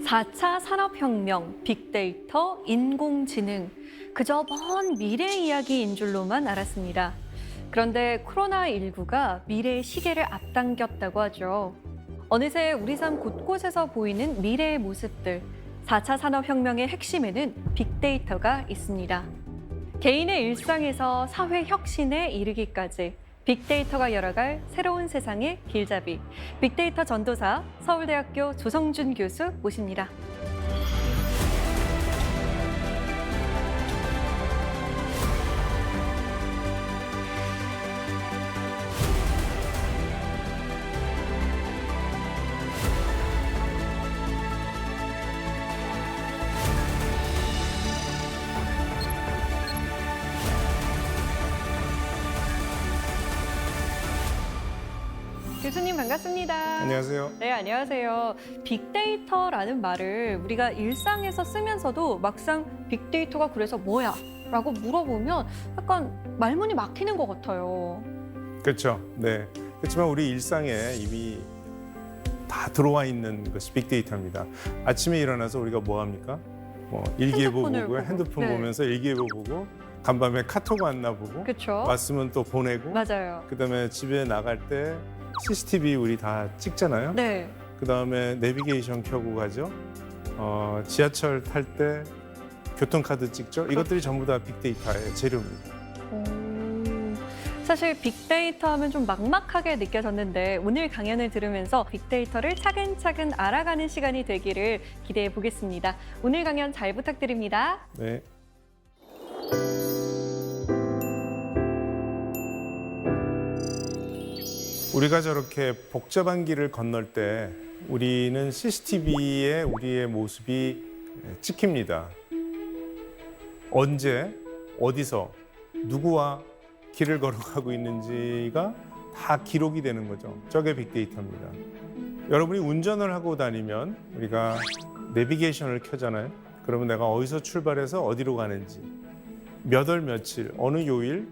4차 산업혁명, 빅데이터, 인공지능. 그저 먼 미래 이야기인 줄로만 알았습니다. 그런데 코로나19가 미래의 시계를 앞당겼다고 하죠. 어느새 우리 삶 곳곳에서 보이는 미래의 모습들. 4차 산업혁명의 핵심에는 빅데이터가 있습니다. 개인의 일상에서 사회 혁신에 이르기까지 빅데이터가 열어갈 새로운 세상의 길잡이. 빅데이터 전도사 서울대학교 조성준 교수 모십니다. 교수님 반갑습니다. 안녕하세요. 네, 안녕하세요. 빅데이터라는 말을 우리가 일상에서 쓰면서도 막상 빅데이터가 그래서 뭐야? 라고 물어보면 약간 말문이 막히는 것 같아요. 그렇죠. 네. 그렇지만 우리 일상에 이미 다 들어와 있는 것이 빅데이터입니다. 아침에 일어나서 우리가 뭐 합니까? 일기예보 핸드폰을 보고 보고. 핸드폰 네. 보면서 일기예보 보고 간밤에 카톡 왔나 보고 그렇죠? 왔으면 또 보내고 맞아요. 그다음에 집에 나갈 때 CCTV 우리 다 찍잖아요. 네. 그다음에 내비게이션 켜고 가죠. 지하철 탈 때 교통카드 찍죠. 이것들이 전부 다 빅데이터의 재료입니다. 사실 빅데이터 하면 좀 막막하게 느껴졌는데 오늘 강연을 들으면서 빅데이터를 차근차근 알아가는 시간이 되기를 기대해 보겠습니다. 오늘 강연 잘 부탁드립니다. 네. 우리가 저렇게 복잡한 길을 건널 때 우리는 CCTV에 우리의 모습이 찍힙니다. 언제, 어디서, 누구와 길을 걸어가고 있는지가 다 기록이 되는 거죠. 저게 빅데이터입니다. 여러분이 운전을 하고 다니면 우리가 내비게이션을 켜잖아요. 그러면 내가 어디서 출발해서 어디로 가는지, 몇 월 며칠, 어느 요일,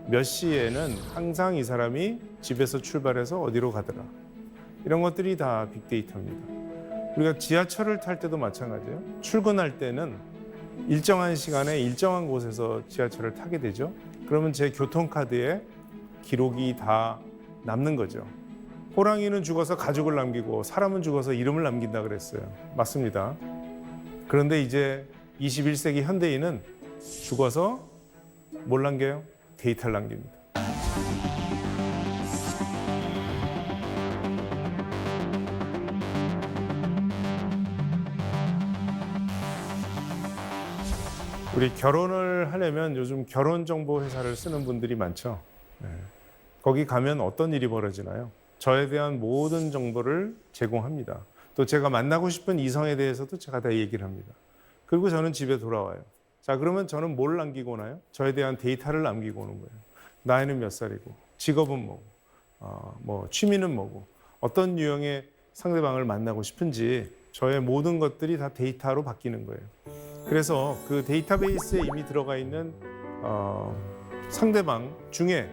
몇 시에는 항상 이 사람이 집에서 출발해서 어디로 가더라. 이런 것들이 다 빅데이터입니다. 우리가 지하철을 탈 때도 마찬가지예요. 출근할 때는 일정한 시간에 일정한 곳에서 지하철을 타게 되죠. 그러면 제 교통카드에 기록이 다 남는 거죠. 호랑이는 죽어서 가죽을 남기고 사람은 죽어서 이름을 남긴다 그랬어요. 맞습니다. 그런데 이제 21세기 현대인은 죽어서 뭘 남겨요? 데이터를 남깁니다. 우리 결혼을 하려면 요즘 결혼정보회사를 쓰는 분들이 많죠. 네. 거기 가면 어떤 일이 벌어지나요? 저에 대한 모든 정보를 제공합니다. 또 제가 만나고 싶은 이성에 대해서도 제가 다 얘기를 합니다. 그리고 저는 집에 돌아와요. 자, 그러면 저는 뭘 남기고 오나요? 저에 대한 데이터를 남기고 오는 거예요. 나이는 몇 살이고, 직업은 뭐고, 취미는 뭐고, 어떤 유형의 상대방을 만나고 싶은지 저의 모든 것들이 다 데이터로 바뀌는 거예요. 그래서 그 데이터베이스에 이미 들어가 있는 상대방 중에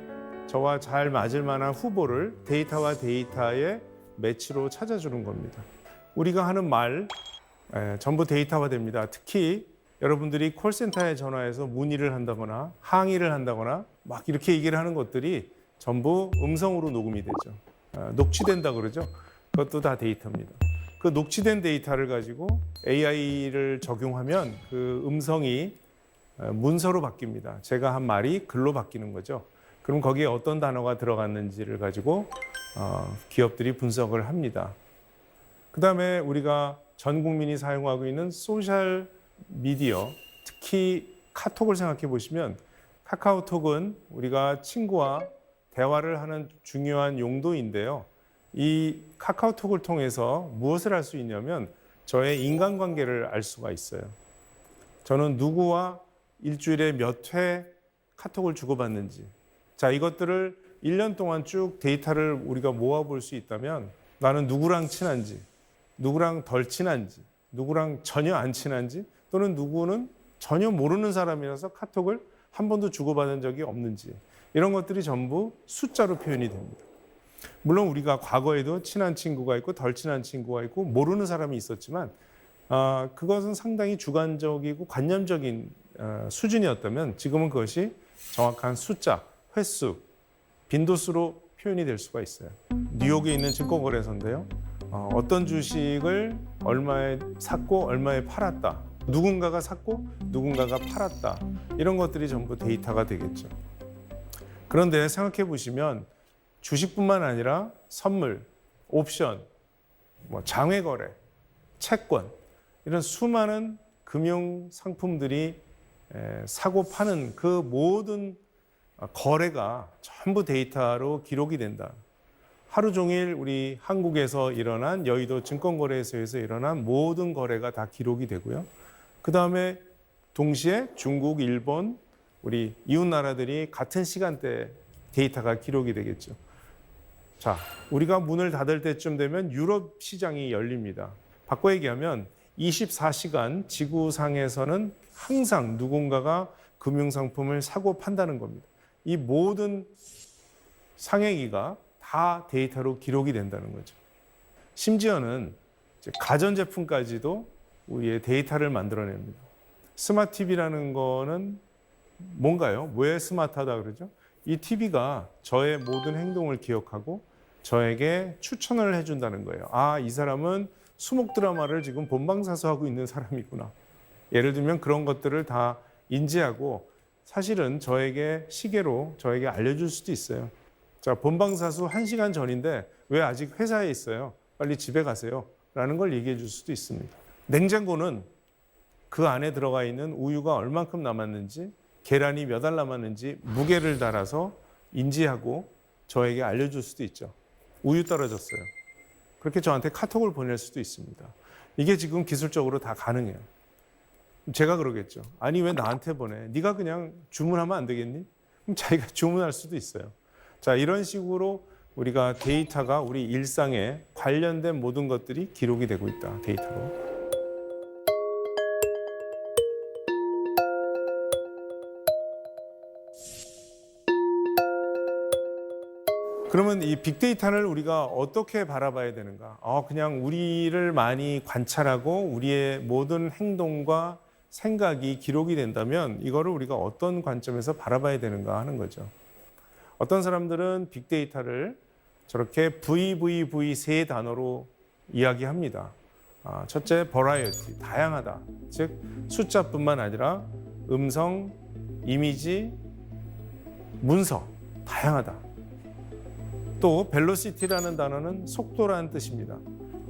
저와 잘 맞을 만한 후보를 데이터와 데이터의 매치로 찾아주는 겁니다. 우리가 하는 말 전부 데이터화됩니다. 특히 여러분들이 콜센터에 전화해서 문의를 한다거나 항의를 한다거나 막 이렇게 얘기를 하는 것들이 전부 음성으로 녹음이 되죠. 녹취된다 그러죠. 그것도 다 데이터입니다. 그 녹취된 데이터를 가지고 AI를 적용하면 그 음성이 문서로 바뀝니다. 제가 한 말이 글로 바뀌는 거죠. 그럼 거기에 어떤 단어가 들어갔는지를 가지고 기업들이 분석을 합니다. 그다음에 우리가 전 국민이 사용하고 있는 소셜 미디어, 특히 카톡을 생각해 보시면 카카오톡은 우리가 친구와 대화를 하는 중요한 용도인데요. 이 카카오톡을 통해서 무엇을 할 수 있냐면 저의 인간관계를 알 수가 있어요. 저는 누구와 일주일에 몇 회 카톡을 주고받는지. 자, 이것들을 1년 동안 쭉 데이터를 우리가 모아볼 수 있다면 나는 누구랑 친한지, 누구랑 덜 친한지, 누구랑 전혀 안 친한지 또는 누구는 전혀 모르는 사람이라서 카톡을 한 번도 주고받은 적이 없는지 이런 것들이 전부 숫자로 표현이 됩니다. 물론 우리가 과거에도 친한 친구가 있고 덜 친한 친구가 있고 모르는 사람이 있었지만 그것은 상당히 주관적이고 관념적인 수준이었다면 지금은 그것이 정확한 숫자, 횟수, 빈도수로 표현이 될 수가 있어요. 뉴욕에 있는 증권거래소인데요. 어떤 주식을 얼마에 샀고 얼마에 팔았다. 누군가가 샀고 누군가가 팔았다. 이런 것들이 전부 데이터가 되겠죠. 그런데 생각해 보시면 주식뿐만 아니라 선물, 옵션, 장외거래, 채권 이런 수많은 금융 상품들이 사고 파는 그 모든 거래가 전부 데이터로 기록이 된다. 하루 종일 우리 한국에서 일어난 여의도 증권거래소에서 일어난 모든 거래가 다 기록이 되고요. 그 다음에 동시에 중국, 일본, 우리 이웃 나라들이 같은 시간대에 데이터가 기록이 되겠죠. 자, 우리가 문을 닫을 때쯤 되면 유럽 시장이 열립니다. 바꿔 얘기하면 24시간 지구상에서는 항상 누군가가 금융상품을 사고 판다는 겁니다. 이 모든 상행위가 다 데이터로 기록이 된다는 거죠. 심지어는 이제 가전제품까지도 우리의 데이터를 만들어냅니다. 스마트 TV라는 거는 뭔가요? 왜 스마트하다 그러죠? 이 TV가 저의 모든 행동을 기억하고 저에게 추천을 해준다는 거예요. 이 사람은 수목 드라마를 지금 본방사수하고 있는 사람이구나. 예를 들면 그런 것들을 다 인지하고 사실은 저에게 시계로 저에게 알려줄 수도 있어요. 자, 본방사수 1시간 전인데 왜 아직 회사에 있어요? 빨리 집에 가세요. 라는 걸 얘기해 줄 수도 있습니다. 냉장고는 그 안에 들어가 있는 우유가 얼만큼 남았는지, 계란이 몇 알 남았는지 무게를 달아서 인지하고 저에게 알려줄 수도 있죠. 우유 떨어졌어요. 그렇게 저한테 카톡을 보낼 수도 있습니다. 이게 지금 기술적으로 다 가능해요. 제가 그러겠죠. 아니 왜 나한테 보내? 네가 그냥 주문하면 안 되겠니? 그럼 자기가 주문할 수도 있어요. 자, 이런 식으로 우리가 데이터가 우리 일상에 관련된 모든 것들이 기록이 되고 있다. 데이터로. 그러면 이 빅데이터를 우리가 어떻게 바라봐야 되는가? 그냥 우리를 많이 관찰하고 우리의 모든 행동과 생각이 기록이 된다면 이거를 우리가 어떤 관점에서 바라봐야 되는가 하는 거죠. 어떤 사람들은 빅데이터를 저렇게 VVV 세 단어로 이야기합니다. 첫째, 버라이어티, 다양하다. 즉 숫자뿐만 아니라 음성, 이미지, 문서, 다양하다. 또 벨로시티라는 단어는 속도라는 뜻입니다.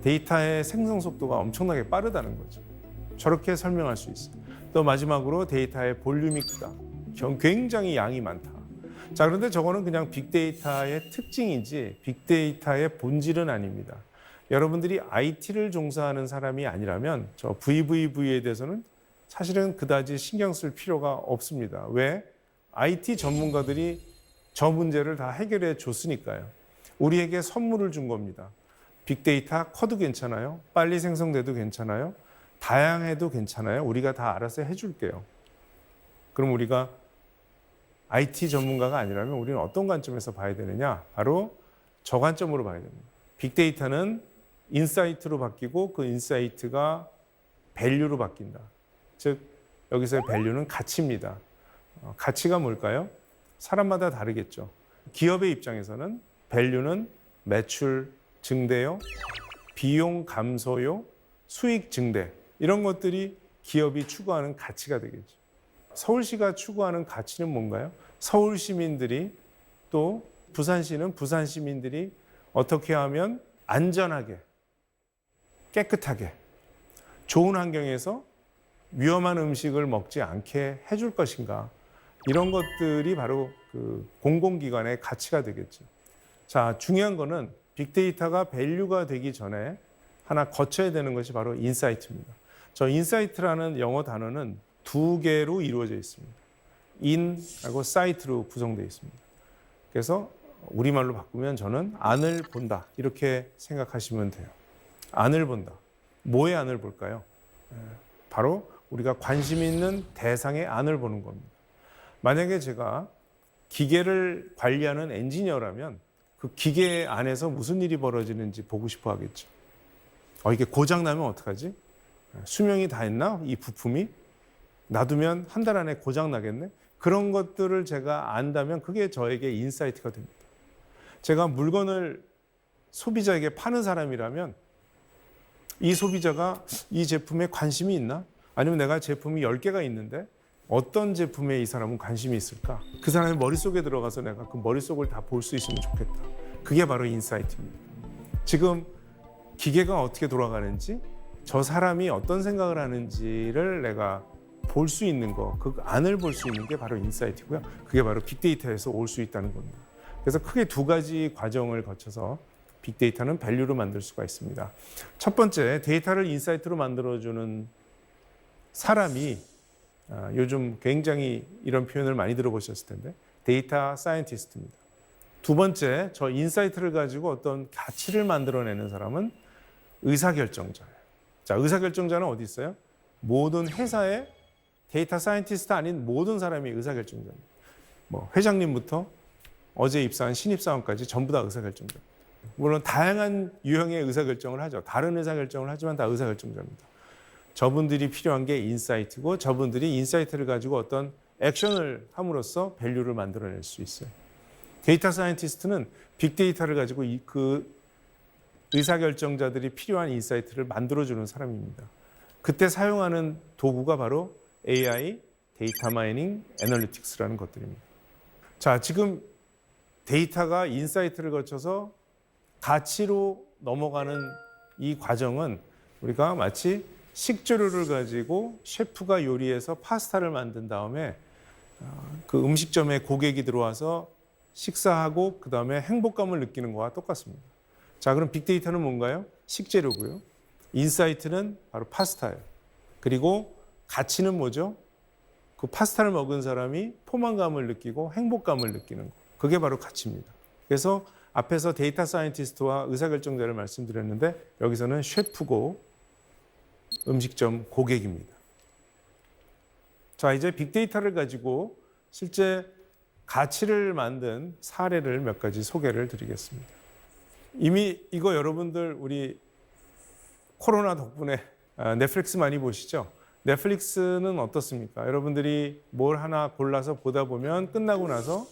데이터의 생성 속도가 엄청나게 빠르다는 거죠. 저렇게 설명할 수 있어요. 또 마지막으로 데이터의 볼륨이 크다. 굉장히 양이 많다. 자, 그런데 저거는 그냥 빅데이터의 특징이지 빅데이터의 본질은 아닙니다. 여러분들이 IT를 종사하는 사람이 아니라면 저 VVV에 대해서는 사실은 그다지 신경 쓸 필요가 없습니다. 왜? IT 전문가들이 저 문제를 다 해결해 줬으니까요. 우리에게 선물을 준 겁니다. 빅데이터 커도 괜찮아요. 빨리 생성돼도 괜찮아요. 다양해도 괜찮아요. 우리가 다 알아서 해줄게요. 그럼 우리가 IT 전문가가 아니라면 우리는 어떤 관점에서 봐야 되느냐? 바로 저 관점으로 봐야 됩니다. 빅데이터는 인사이트로 바뀌고 그 인사이트가 밸류로 바뀐다. 즉 여기서의 밸류는 가치입니다. 가치가 뭘까요? 사람마다 다르겠죠. 기업의 입장에서는 밸류는 매출 증대요, 비용 감소요, 수익 증대 이런 것들이 기업이 추구하는 가치가 되겠죠. 서울시가 추구하는 가치는 뭔가요? 서울 시민들이 또 부산시는 부산 시민들이 어떻게 하면 안전하게, 깨끗하게, 좋은 환경에서 위험한 음식을 먹지 않게 해줄 것인가. 이런 것들이 바로 그 공공기관의 가치가 되겠죠. 자, 중요한 거는 빅데이터가 밸류가 되기 전에 하나 거쳐야 되는 것이 바로 인사이트입니다. 저 인사이트라는 영어 단어는 두 개로 이루어져 있습니다. 인하고 사이트로 구성되어 있습니다. 그래서 우리말로 바꾸면 저는 안을 본다 이렇게 생각하시면 돼요. 안을 본다. 뭐의 안을 볼까요? 바로 우리가 관심 있는 대상의 안을 보는 겁니다. 만약에 제가 기계를 관리하는 엔지니어라면 그 기계 안에서 무슨 일이 벌어지는지 보고 싶어 하겠죠. 이게 고장 나면 어떡하지? 수명이 다 했나? 이 부품이? 놔두면 한 달 안에 고장 나겠네? 그런 것들을 제가 안다면 그게 저에게 인사이트가 됩니다. 제가 물건을 소비자에게 파는 사람이라면 이 소비자가 이 제품에 관심이 있나? 아니면 내가 제품이 10개가 있는데 어떤 제품에 이 사람은 관심이 있을까? 그 사람의 머릿속에 들어가서 내가 그 머릿속을 다 볼 수 있으면 좋겠다. 그게 바로 인사이트입니다. 지금 기계가 어떻게 돌아가는지, 저 사람이 어떤 생각을 하는지를 내가 볼 수 있는 거, 그 안을 볼 수 있는 게 바로 인사이트고요. 그게 바로 빅데이터에서 올 수 있다는 겁니다. 그래서 크게 두 가지 과정을 거쳐서 빅데이터는 밸류로 만들 수가 있습니다. 첫 번째, 데이터를 인사이트로 만들어주는 사람이 요즘 굉장히 이런 표현을 많이 들어보셨을 텐데 데이터 사이언티스트입니다. 두 번째, 저 인사이트를 가지고 어떤 가치를 만들어내는 사람은 의사결정자예요. 자, 의사결정자는 어디 있어요? 모든 회사의 데이터 사이언티스트 아닌 모든 사람이 의사결정자입니다. 뭐 회장님부터 어제 입사한 신입사원까지 전부 다 의사결정자입니다. 물론 다양한 유형의 의사결정을 하죠. 다른 의사결정을 하지만 다 의사결정자입니다. 저분들이 필요한 게 인사이트고 저분들이 인사이트를 가지고 어떤 액션을 함으로써 밸류를 만들어낼 수 있어요. 데이터 사이언티스트는 빅데이터를 가지고 그 의사결정자들이 필요한 인사이트를 만들어주는 사람입니다. 그때 사용하는 도구가 바로 AI, 데이터 마이닝, 애널리틱스라는 것들입니다. 자, 지금 데이터가 인사이트를 거쳐서 가치로 넘어가는 이 과정은 우리가 마치 식재료를 가지고 셰프가 요리해서 파스타를 만든 다음에 그 음식점에 고객이 들어와서 식사하고 그 다음에 행복감을 느끼는 거와 똑같습니다. 자, 그럼 빅데이터는 뭔가요? 식재료고요. 인사이트는 바로 파스타예요. 그리고 가치는 뭐죠? 그 파스타를 먹은 사람이 포만감을 느끼고 행복감을 느끼는 거. 그게 바로 가치입니다. 그래서 앞에서 데이터 사이언티스트와 의사결정자를 말씀드렸는데 여기서는 셰프고 음식점 고객입니다. 자, 이제 빅데이터를 가지고 실제 가치를 만든 사례를 몇 가지 소개를 드리겠습니다. 이미 이거 여러분들 우리 코로나 덕분에 넷플릭스 많이 보시죠? 넷플릭스는 어떻습니까? 여러분들이 뭘 하나 골라서 보다 보면 끝나고 나서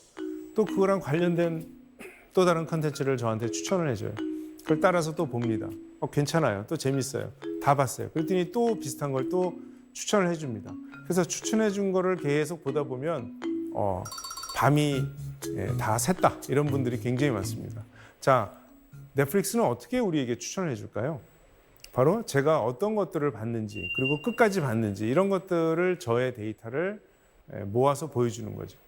또 그거랑 관련된 또 다른 컨텐츠를 저한테 추천을 해줘요. 그걸 따라서 또 봅니다. 괜찮아요. 또 재밌어요. 다 봤어요. 그랬더니 또 비슷한 걸 또 추천을 해줍니다. 그래서 추천해 준 거를 계속 보다 보면 밤이 다 샜다 이런 분들이 굉장히 많습니다. 자, 넷플릭스는 어떻게 우리에게 추천을 해줄까요? 바로 제가 어떤 것들을 봤는지 그리고 끝까지 봤는지 이런 것들을 저의 데이터를 모아서 보여주는 거죠.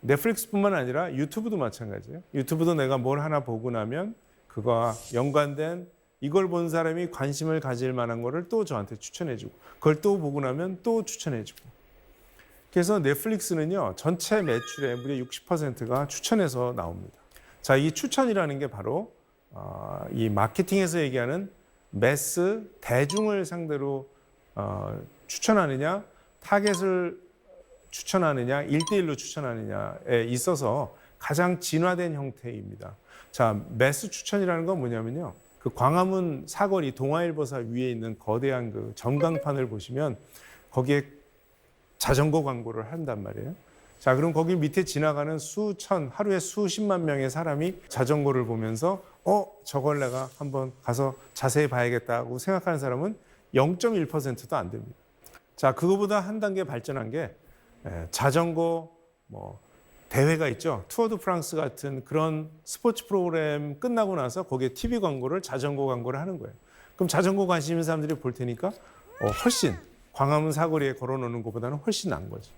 넷플릭스뿐만 아니라 유튜브도 마찬가지예요. 유튜브도 내가 뭘 하나 보고 나면 그거와 연관된 이걸 본 사람이 관심을 가질 만한 거를 또 저한테 추천해주고 그걸 또 보고 나면 또 추천해주고 그래서 넷플릭스는요 전체 매출의 무려 60%가 추천해서 나옵니다. 자, 이 추천이라는 게 바로 이 마케팅에서 얘기하는 매스 대중을 상대로 추천하느냐 타겟을 추천하느냐 1대1로 추천하느냐에 있어서 가장 진화된 형태입니다. 자, 매스 추천이라는 건 뭐냐면요. 그 광화문 사거리 동아일보사 위에 있는 거대한 그 전광판을 보시면 거기에 자전거 광고를 한단 말이에요. 자, 그럼 거기 밑에 지나가는 수천, 하루에 수십만 명의 사람이 자전거를 보면서 저걸 내가 한번 가서 자세히 봐야겠다고 생각하는 사람은 0.1%도 안 됩니다. 자, 그거보다 한 단계 발전한 게 자전거 대회가 있죠. 투어 드 프랑스 같은 그런 스포츠 프로그램 끝나고 나서 거기에 TV 광고를 자전거 광고를 하는 거예요. 그럼 자전거 관심 있는 사람들이 볼 테니까 훨씬 광화문 사거리에 걸어놓는 것보다는 훨씬 나은 거죠.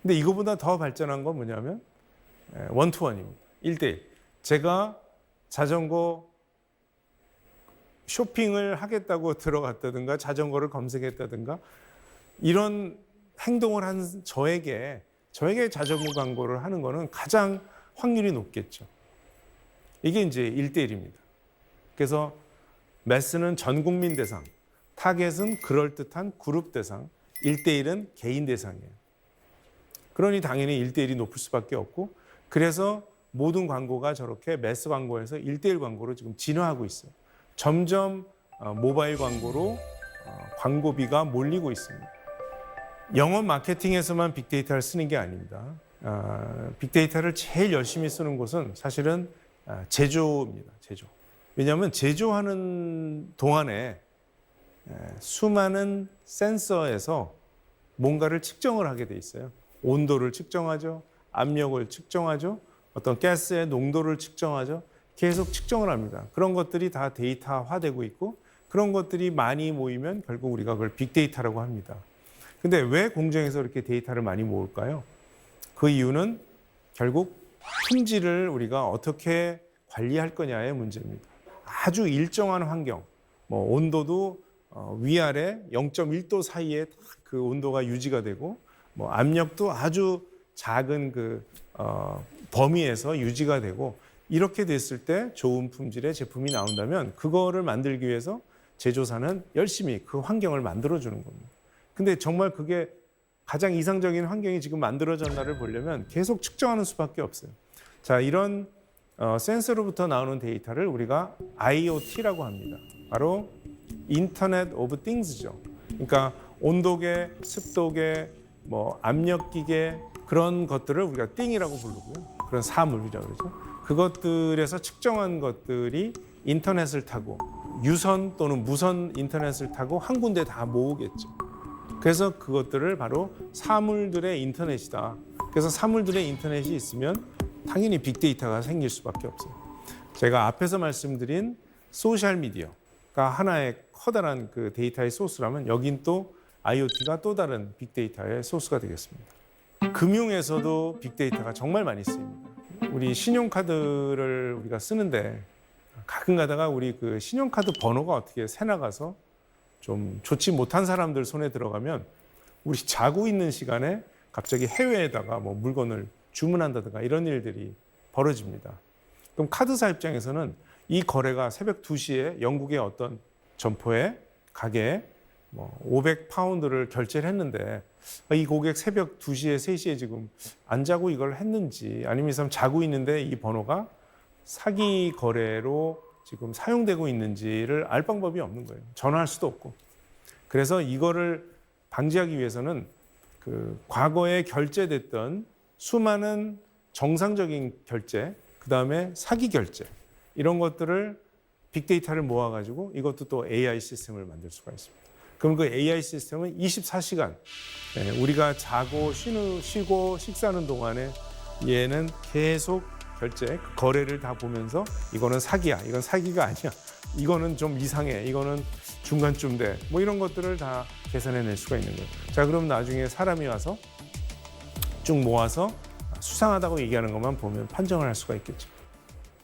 근데 이거보다 더 발전한 건 뭐냐면 원투원입니다. 1대1. 제가 자전거 쇼핑을 하겠다고 들어갔다든가 자전거를 검색했다든가 이런 행동을 한 저에게 자전거 광고를 하는 거는 가장 확률이 높겠죠. 이게 이제 1대1입니다. 그래서 매스는 전 국민 대상, 타겟은 그럴듯한 그룹 대상, 1대1은 개인 대상이에요. 그러니 당연히 1대1이 높을 수밖에 없고 그래서 모든 광고가 저렇게 매스 광고에서 1대1 광고로 지금 진화하고 있어요. 점점 모바일 광고로 광고비가 몰리고 있습니다. 영업 마케팅에서만 빅데이터를 쓰는 게 아닙니다. 빅데이터를 제일 열심히 쓰는 곳은 사실은 제조입니다. 제조. 왜냐하면 제조하는 동안에 수많은 센서에서 뭔가를 측정을 하게 돼 있어요. 온도를 측정하죠. 압력을 측정하죠. 어떤 가스의 농도를 측정하죠. 계속 측정을 합니다. 그런 것들이 다 데이터화되고 있고 그런 것들이 많이 모이면 결국 우리가 그걸 빅데이터라고 합니다. 근데 왜 공정에서 이렇게 데이터를 많이 모을까요? 그 이유는 결국 품질을 우리가 어떻게 관리할 거냐의 문제입니다. 아주 일정한 환경, 뭐 온도도 위아래 0.1도 사이에 그 온도가 유지가 되고 뭐 압력도 아주 작은 범위에서 유지가 되고 이렇게 됐을 때 좋은 품질의 제품이 나온다면 그거를 만들기 위해서 제조사는 열심히 그 환경을 만들어주는 겁니다. 근데 정말 그게 가장 이상적인 환경이 지금 만들어졌나를 보려면 계속 측정하는 수밖에 없어요. 자, 이런 센서로부터 나오는 데이터를 우리가 IoT라고 합니다. 바로 인터넷 오브 띵스죠. 그러니까 온도계, 습도계, 뭐 압력기계 그런 것들을 우리가 띵이라고 부르고요. 그런 사물이라고 그러죠. 그것들에서 측정한 것들이 인터넷을 타고 유선 또는 무선 인터넷을 타고 한 군데 다 모으겠죠. 그래서 그것들을 바로 사물들의 인터넷이다. 그래서 사물들의 인터넷이 있으면 당연히 빅데이터가 생길 수밖에 없어요. 제가 앞에서 말씀드린 소셜미디어가 하나의 커다란 그 데이터의 소스라면 여긴 또 IoT가 또 다른 빅데이터의 소스가 되겠습니다. 금융에서도 빅데이터가 정말 많이 쓰입니다. 우리 신용카드를 우리가 쓰는데 가끔 가다가 우리 그 신용카드 번호가 어떻게 새나가서 좀 좋지 못한 사람들 손에 들어가면 우리 자고 있는 시간에 갑자기 해외에다가 뭐 물건을 주문한다든가 이런 일들이 벌어집니다. 그럼 카드사 입장에서는 이 거래가 새벽 2시에 영국의 어떤 점포에 가게에 뭐 500파운드를 결제를 했는데 이 고객 새벽 2시에 3시에 지금 안 자고 이걸 했는지 아니면 이 사람 자고 있는데 이 번호가 사기 거래로 지금 사용되고 있는지를 알 방법이 없는 거예요. 전화할 수도 없고. 그래서 이거를 방지하기 위해서는 그 과거에 결제됐던 수많은 정상적인 결제, 그다음에 사기 결제 이런 것들을 빅데이터를 모아가지고 이것도 또 AI 시스템을 만들 수가 있습니다. 그럼 그 AI 시스템은 24시간 우리가 자고 쉬고 식사하는 동안에 얘는 계속 결제, 거래를 다 보면서 이거는 사기야, 이건 사기가 아니야, 이거는 좀 이상해, 이거는 중간쯤 돼, 뭐 이런 것들을 다 계산해낼 수가 있는 거예요. 자, 그럼 나중에 사람이 와서 쭉 모아서 수상하다고 얘기하는 것만 보면 판정을 할 수가 있겠죠.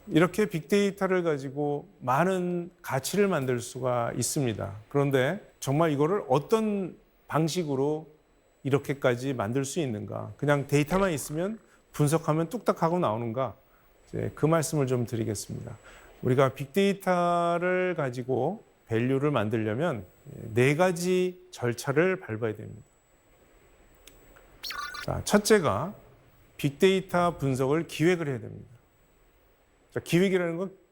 이렇게 빅데이터를 가지고 많은 가치를 만들 수가 있습니다. 그런데 정말 이거를 어떤 방식으로 이렇게까지 만들 수 있는가? 그냥 데이터만 있으면 분석하면 뚝딱 하고 나오는가? 그 말씀을 좀 드리겠습니다. 우리가 빅데이터를 가지고 밸류를 만들려면 4가지 절차를 밟아야 됩니다. 자, 첫째가 빅데이터 분석을 기획을 해야 됩니다. 자, 기획이라는 건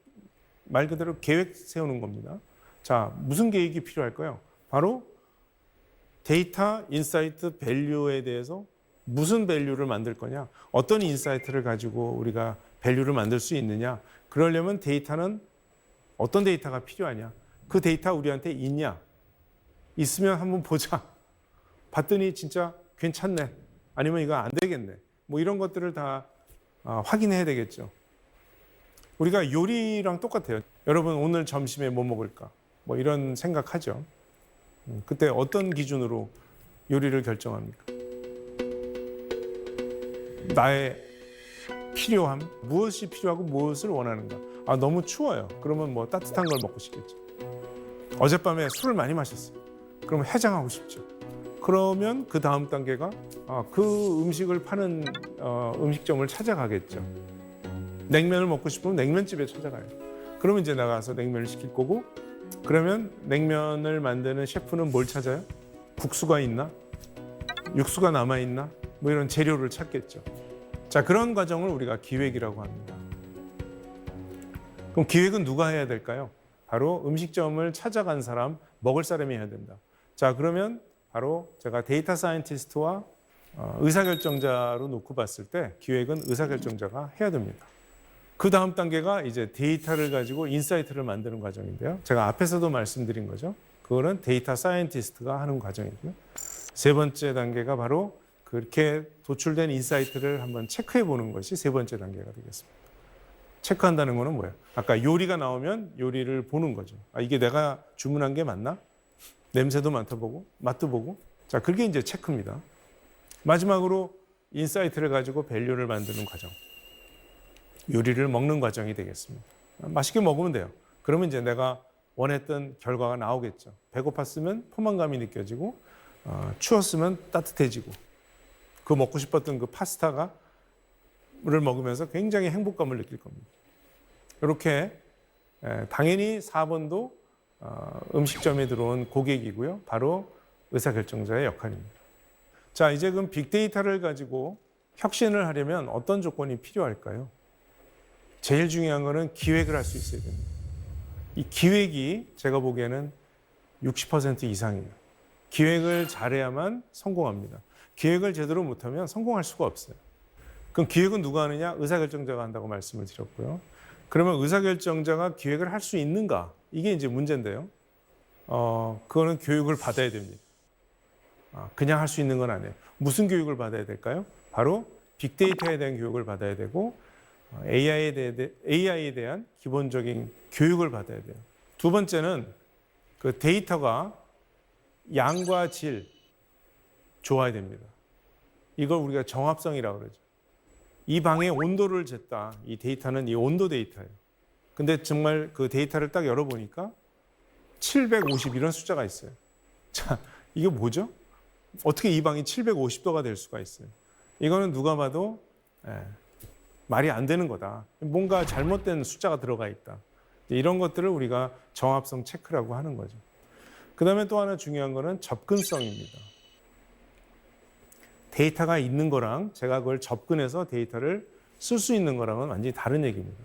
말 그대로 계획 세우는 겁니다. 자, 무슨 계획이 필요할까요? 바로 데이터, 인사이트, 밸류에 대해서 무슨 밸류를 만들 거냐, 어떤 인사이트를 가지고 우리가 밸류를 만들 수 있느냐, 그러려면 데이터는 어떤 데이터가 필요하냐, 그 데이터 우리한테 있냐, 있으면 한번 보자, 봤더니 진짜 괜찮네, 아니면 이거 안 되겠네, 뭐 이런 것들을 다 확인해야 되겠죠. 우리가 요리랑 똑같아요. 여러분 오늘 점심에 뭐 먹을까, 뭐 이런 생각하죠. 그때 어떤 기준으로 요리를 결정합니까? 나의 필요함, 무엇이 필요하고 무엇을 원하는가. 아, 너무 추워요. 그러면 뭐 따뜻한 걸 먹고 싶겠죠. 어젯밤에 술을 많이 마셨어요. 그러면 해장하고 싶죠. 그러면 그 다음 단계가 그 음식을 파는 음식점을 찾아가겠죠. 냉면을 먹고 싶으면 냉면집에 찾아가요. 그러면 이제 나가서 냉면을 시킬 거고, 그러면 냉면을 만드는 셰프는 뭘 찾아요? 국수가 있나? 육수가 남아있나? 뭐 이런 재료를 찾겠죠. 자, 그런 과정을 우리가 기획이라고 합니다. 그럼 기획은 누가 해야 될까요? 바로 음식점을 찾아간 사람, 먹을 사람이 해야 된다. 자, 그러면 바로 제가 데이터 사이언티스트와 의사결정자로 놓고 봤을 때 기획은 의사결정자가 해야 됩니다. 그 다음 단계가 이제 데이터를 가지고 인사이트를 만드는 과정인데요. 제가 앞에서도 말씀드린 거죠. 그거는 데이터 사이언티스트가 하는 과정이고요. 세 번째 단계가 바로 그렇게 도출된 인사이트를 한번 체크해 보는 것이 세 번째 단계가 되겠습니다. 체크한다는 거는 뭐예요? 아까 요리가 나오면 요리를 보는 거죠. 아, 이게 내가 주문한 게 맞나? 냄새도 맡아보고 맛도 보고. 자, 그게 이제 체크입니다. 마지막으로 인사이트를 가지고 밸류를 만드는 과정. 요리를 먹는 과정이 되겠습니다. 맛있게 먹으면 돼요. 그러면 이제 내가 원했던 결과가 나오겠죠. 배고팠으면 포만감이 느껴지고 추웠으면 따뜻해지고 그 먹고 싶었던 그 파스타를 먹으면서 굉장히 행복감을 느낄 겁니다. 이렇게 당연히 4번도 음식점에 들어온 고객이고요. 바로 의사결정자의 역할입니다. 자, 이제 그럼 빅데이터를 가지고 혁신을 하려면 어떤 조건이 필요할까요? 제일 중요한 거는 기획을 할 수 있어야 됩니다. 이 기획이 제가 보기에는 60% 이상이에요. 기획을 잘해야만 성공합니다. 기획을 제대로 못하면 성공할 수가 없어요. 그럼 기획은 누가 하느냐? 의사결정자가 한다고 말씀을 드렸고요. 그러면 의사결정자가 기획을 할 수 있는가? 이게 이제 문제인데요. 그거는 교육을 받아야 됩니다. 그냥 할 수 있는 건 아니에요. 무슨 교육을 받아야 될까요? 바로 빅데이터에 대한 교육을 받아야 되고 AI에 대한 기본적인 교육을 받아야 돼요. 두 번째는 그 데이터가 양과 질 좋아야 됩니다. 이걸 우리가 정합성이라고 그러죠. 이 방의 온도를 쟀다. 이 데이터는 이 온도 데이터예요. 근데 정말 그 데이터를 딱 열어보니까 750 이런 숫자가 있어요. 자, 이게 뭐죠? 어떻게 이 방이 750도가 될 수가 있어요? 이거는 누가 봐도 말이 안 되는 거다. 뭔가 잘못된 숫자가 들어가 있다. 이런 것들을 우리가 정합성 체크라고 하는 거죠. 그 다음에 또 하나 중요한 거는 접근성입니다. 데이터가 있는 거랑 제가 그걸 접근해서 데이터를 쓸 수 있는 거랑은 완전히 다른 얘기입니다.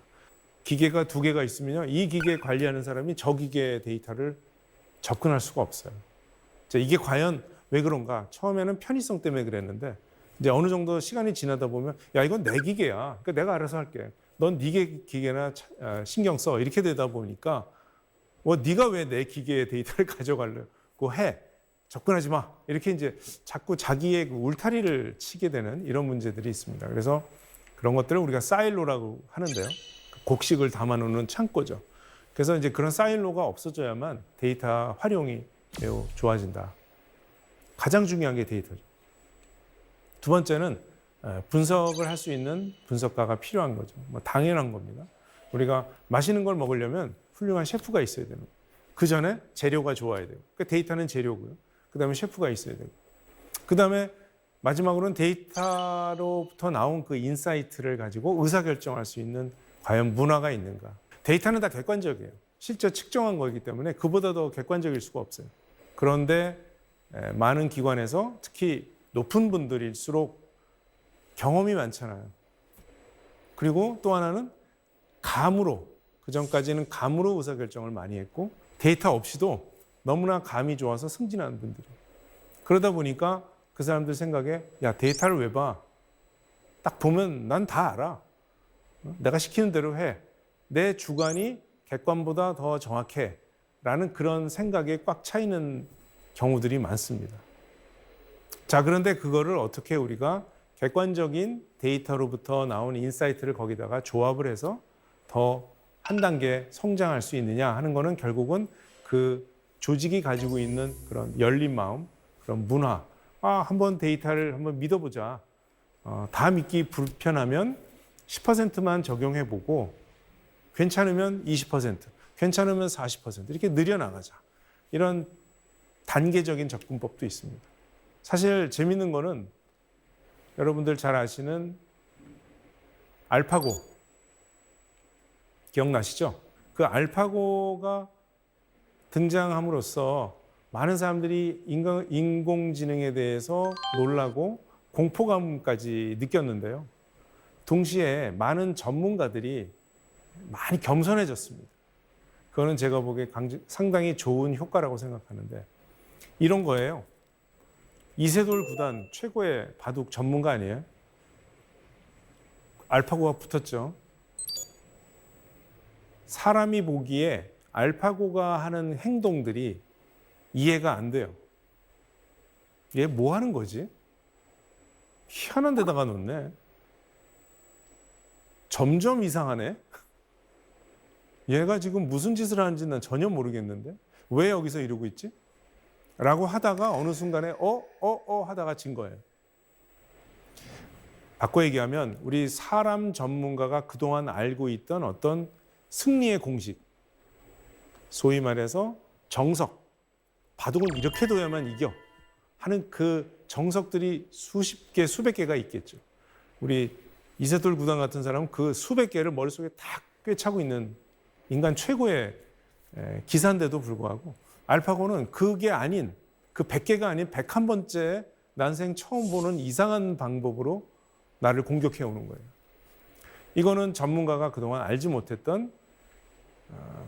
기계가 2개가 있으면요, 이 기계 관리하는 사람이 저 기계의 데이터를 접근할 수가 없어요. 자, 이게 과연 왜 그런가? 처음에는 편의성 때문에 그랬는데 이제 어느 정도 시간이 지나다 보면 야, 이건 내 기계야. 그러니까 내가 알아서 할게. 넌 네 기계나 신경 써. 이렇게 되다 보니까 네가 왜 내 기계의 데이터를 가져가려고 해? 접근하지 마. 이렇게 이제 자꾸 자기의 그 울타리를 치게 되는 이런 문제들이 있습니다. 그래서 그런 것들을 우리가 사일로라고 하는데요. 곡식을 담아놓는 창고죠. 그래서 이제 그런 사일로가 없어져야만 데이터 활용이 매우 좋아진다. 가장 중요한 게 데이터죠. 두 번째는 분석을 할 수 있는 분석가가 필요한 거죠. 뭐 당연한 겁니다. 우리가 맛있는 걸 먹으려면 훌륭한 셰프가 있어야 되는 거예요. 그 전에 재료가 좋아야 돼요. 그러니까 데이터는 재료고요. 그 다음에 셰프가 있어야 되고. 그 다음에 마지막으로는 데이터로부터 나온 그 인사이트를 가지고 의사결정할 수 있는 과연 문화가 있는가. 데이터는 다 객관적이에요. 실제 측정한 거기 때문에 그보다 더 객관적일 수가 없어요. 그런데 많은 기관에서 특히 높은 분들일수록 경험이 많잖아요. 그리고 또 하나는 감으로, 그전까지는 감으로 의사결정을 많이 했고 데이터 없이도 너무나 감이 좋아서 승진하는 분들이. 그러다 보니까 그 사람들 생각에 야, 데이터를 왜 봐? 딱 보면 난 다 알아. 내가 시키는 대로 해. 내 주관이 객관보다 더 정확해. 라는 그런 생각에 꽉 차 있는 경우들이 많습니다. 자, 그런데 그거를 어떻게 우리가 객관적인 데이터로부터 나온 인사이트를 거기다가 조합을 해서 더 한 단계 성장할 수 있느냐 하는 거는 결국은 그 조직이 가지고 있는 그런 열린 마음, 그런 문화. 한번 데이터를 한번 믿어보자. 다 믿기 불편하면 10%만 적용해보고 괜찮으면 20%, 괜찮으면 40% 이렇게 늘려나가자. 이런 단계적인 접근법도 있습니다. 사실 재밌는 거는 여러분들 잘 아시는 알파고 기억나시죠? 그 알파고가 등장함으로써 많은 사람들이 인공지능에 대해서 놀라고 공포감까지 느꼈는데요. 동시에 많은 전문가들이 많이 겸손해졌습니다. 그거는 제가 보기에 상당히 좋은 효과라고 생각하는데 이런 거예요. 이세돌 구단 최고의 바둑 전문가 아니에요? 알파고가 붙었죠. 사람이 보기에 알파고가 하는 행동들이 이해가 안 돼요. 얘 뭐 하는 거지? 희한한 데다가 놓네. 점점 이상하네. 얘가 지금 무슨 짓을 하는지 난 전혀 모르겠는데 왜 여기서 이러고 있지? 라고 하다가 어느 순간에 하다가 진 거예요. 바꿔 얘기하면 우리 사람 전문가가 그동안 알고 있던 어떤 승리의 공식, 소위 말해서 정석, 바둑은 이렇게 둬야만 이겨 하는 그 정석들이 수십 개, 수백 개가 있겠죠. 우리 이세돌 구단 같은 사람은 그 수백 개를 머릿속에 다 꿰차고 있는 인간 최고의 기사인데도 불구하고 알파고는 그게 아닌 그 100개가 아닌 101번째 난생 처음 보는 이상한 방법으로 나를 공격해 오는 거예요. 이거는 전문가가 그동안 알지 못했던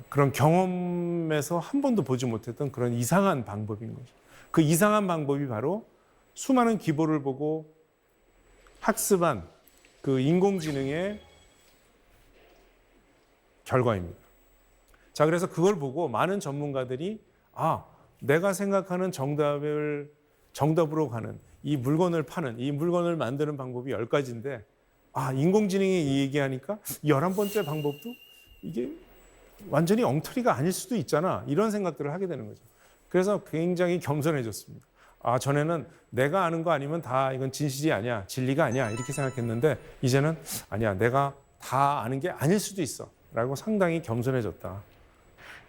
그런 경험에서 한 번도 보지 못했던 그런 이상한 방법인 거죠. 그 이상한 방법이 바로 수많은 기보를 보고 학습한 그 인공지능의 결과입니다. 자, 그래서 그걸 보고 많은 전문가들이 내가 생각하는 정답으로 가는 이 물건을 파는 이 물건을 만드는 방법이 10가지인데 인공지능이 이 얘기하니까 11번째 방법도 이게 완전히 엉터리가 아닐 수도 있잖아. 이런 생각들을 하게 되는 거죠. 그래서 굉장히 겸손해졌습니다. 전에는 내가 아는 거 아니면 다 이건 진실이 아니야, 진리가 아니야 이렇게 생각했는데 이제는 아니야, 내가 다 아는 게 아닐 수도 있어 라고 상당히 겸손해졌다.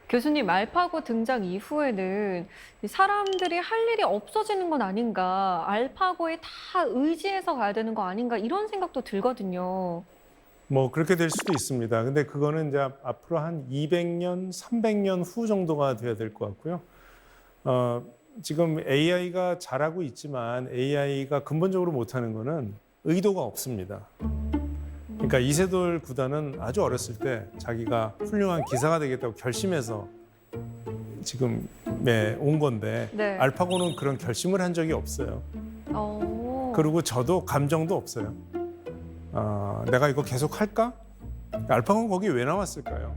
교수님, 알파고 등장 이후에는 사람들이 할 일이 없어지는 건 아닌가, 알파고에 다 의지해서 가야 되는 거 아닌가 이런 생각도 들거든요. 뭐 그렇게 될 수도 있습니다. 근데 그거는 이제 앞으로 한 200년, 300년 후 정도가 돼야 될 것 같고요. 지금 AI가 잘하고 있지만 AI가 근본적으로 못하는 거는 의도가 없습니다. 그러니까 이세돌 구단은 아주 어렸을 때 자기가 훌륭한 기사가 되겠다고 결심해서 지금 온 건데 네. 알파고는 그런 결심을 한 적이 없어요. 그리고 저도 감정도 없어요. 내가 이거 계속 할까? 알파고는 거기 왜 나왔을까요?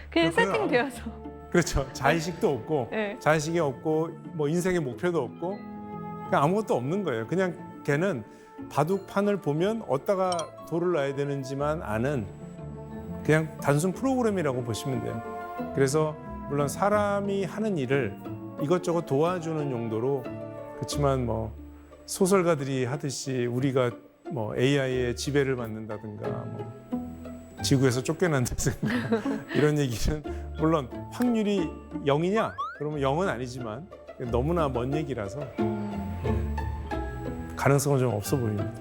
그냥 세팅되어서. 그렇죠. 자의식도 없고, 네. 자의식이 없고, 뭐 인생의 목표도 없고, 그냥 아무것도 없는 거예요. 그냥 걔는 바둑판을 보면 어디다가 돌을 놔야 되는지만 아는 그냥 단순 프로그램이라고 보시면 돼요. 그래서 물론 사람이 하는 일을 이것저것 도와주는 용도로, 그렇지만 뭐 소설가들이 하듯이 우리가 뭐 AI의 지배를 받는다든가 뭐 지구에서 쫓겨난다든가 이런 얘기는 물론 확률이 0이냐? 그러면 0은 아니지만 너무나 먼 얘기라서 가능성은 좀 없어 보입니다.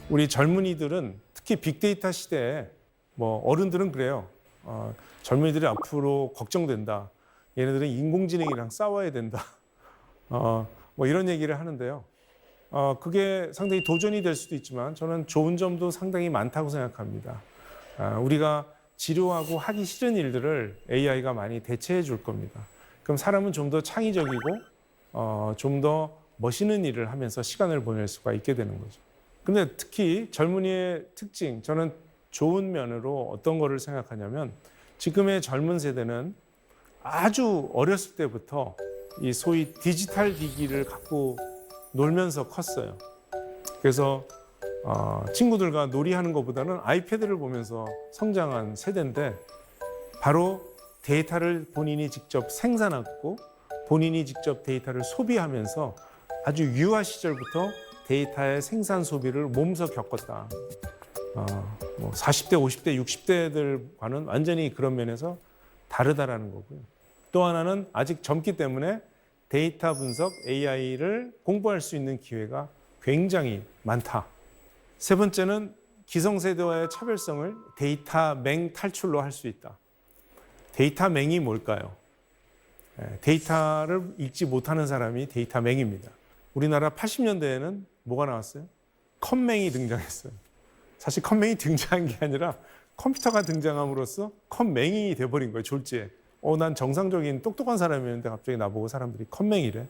우리 젊은이들은 특히 빅데이터 시대에 뭐 어른들은 그래요. 젊은이들이 앞으로 걱정된다. 얘네들은 인공지능이랑 싸워야 된다. 뭐 이런 얘기를 하는데요. 그게 상당히 도전이 될 수도 있지만 저는 좋은 점도 상당히 많다고 생각합니다. 우리가 지루하고 하기 싫은 일들을 AI가 많이 대체해 줄 겁니다. 그럼 사람은 좀 더 창의적이고 좀 더 멋있는 일을 하면서 시간을 보낼 수가 있게 되는 거죠. 근데 특히 젊은이의 특징, 저는 좋은 면으로 어떤 거를 생각하냐면 지금의 젊은 세대는 아주 어렸을 때부터 이 소위 디지털 기기를 갖고 놀면서 컸어요. 그래서 친구들과 놀이하는 것보다는 아이패드를 보면서 성장한 세대인데 바로 데이터를 본인이 직접 생산하고 본인이 직접 데이터를 소비하면서 아주 유아 시절부터 데이터의 생산 소비를 몸소 겪었다. 뭐 40대, 50대, 60대들과는 완전히 그런 면에서 다르다라는 거고요. 또 하나는 아직 젊기 때문에 데이터 분석, AI를 공부할 수 있는 기회가 굉장히 많다. 세 번째는 기성세대와의 차별성을 데이터 맹 탈출로 할 수 있다. 데이터 맹이 뭘까요? 데이터를 읽지 못하는 사람이 데이터 맹입니다. 우리나라 80년대에는 뭐가 나왔어요? 컴맹이 등장했어요. 사실 컴맹이 등장한 게 아니라 컴퓨터가 등장함으로써 컴맹이 돼버린 거예요, 졸지에. 난 정상적인 똑똑한 사람이었는데 갑자기 나보고 사람들이 컴맹이래.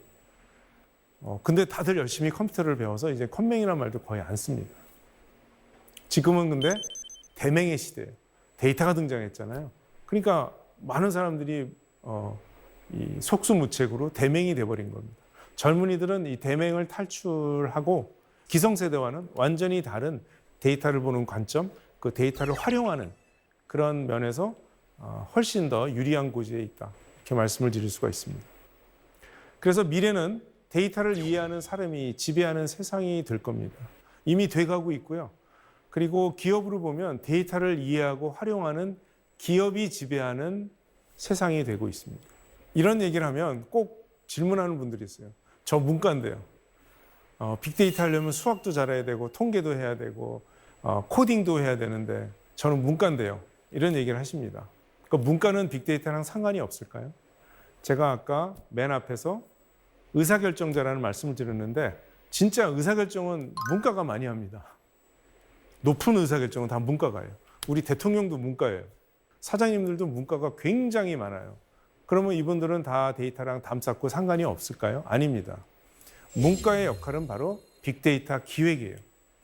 근데 다들 열심히 컴퓨터를 배워서 이제 컴맹이란 말도 거의 안 씁니다. 지금은 근데 대맹의 시대예요. 데이터가 등장했잖아요. 그러니까 많은 사람들이 이 속수무책으로 대맹이 돼버린 겁니다. 젊은이들은 이 대맹을 탈출하고 기성세대와는 완전히 다른 데이터를 보는 관점, 그 데이터를 활용하는 그런 면에서 훨씬 더 유리한 고지에 있다. 이렇게 말씀을 드릴 수가 있습니다. 그래서 미래는 데이터를 이해하는 사람이 지배하는 세상이 될 겁니다. 이미 돼가고 있고요. 그리고 기업으로 보면 데이터를 이해하고 활용하는 기업이 지배하는 세상이 되고 있습니다. 이런 얘기를 하면 꼭 질문하는 분들이 있어요. 저 문과인데요. 빅데이터 하려면 수학도 잘해야 되고 통계도 해야 되고 코딩도 해야 되는데 저는 문과인데요. 이런 얘기를 하십니다. 그러니까 문과는 빅데이터랑 상관이 없을까요? 제가 아까 맨 앞에서 의사결정자라는 말씀을 드렸는데 진짜 의사결정은 문과가 많이 합니다. 높은 의사결정은 다 문과가 해요. 우리 대통령도 문과예요. 사장님들도 문과가 굉장히 많아요. 그러면 이분들은 다 데이터랑 담쌓고 상관이 없을까요? 아닙니다. 문과의 역할은 바로 빅데이터 기획이에요.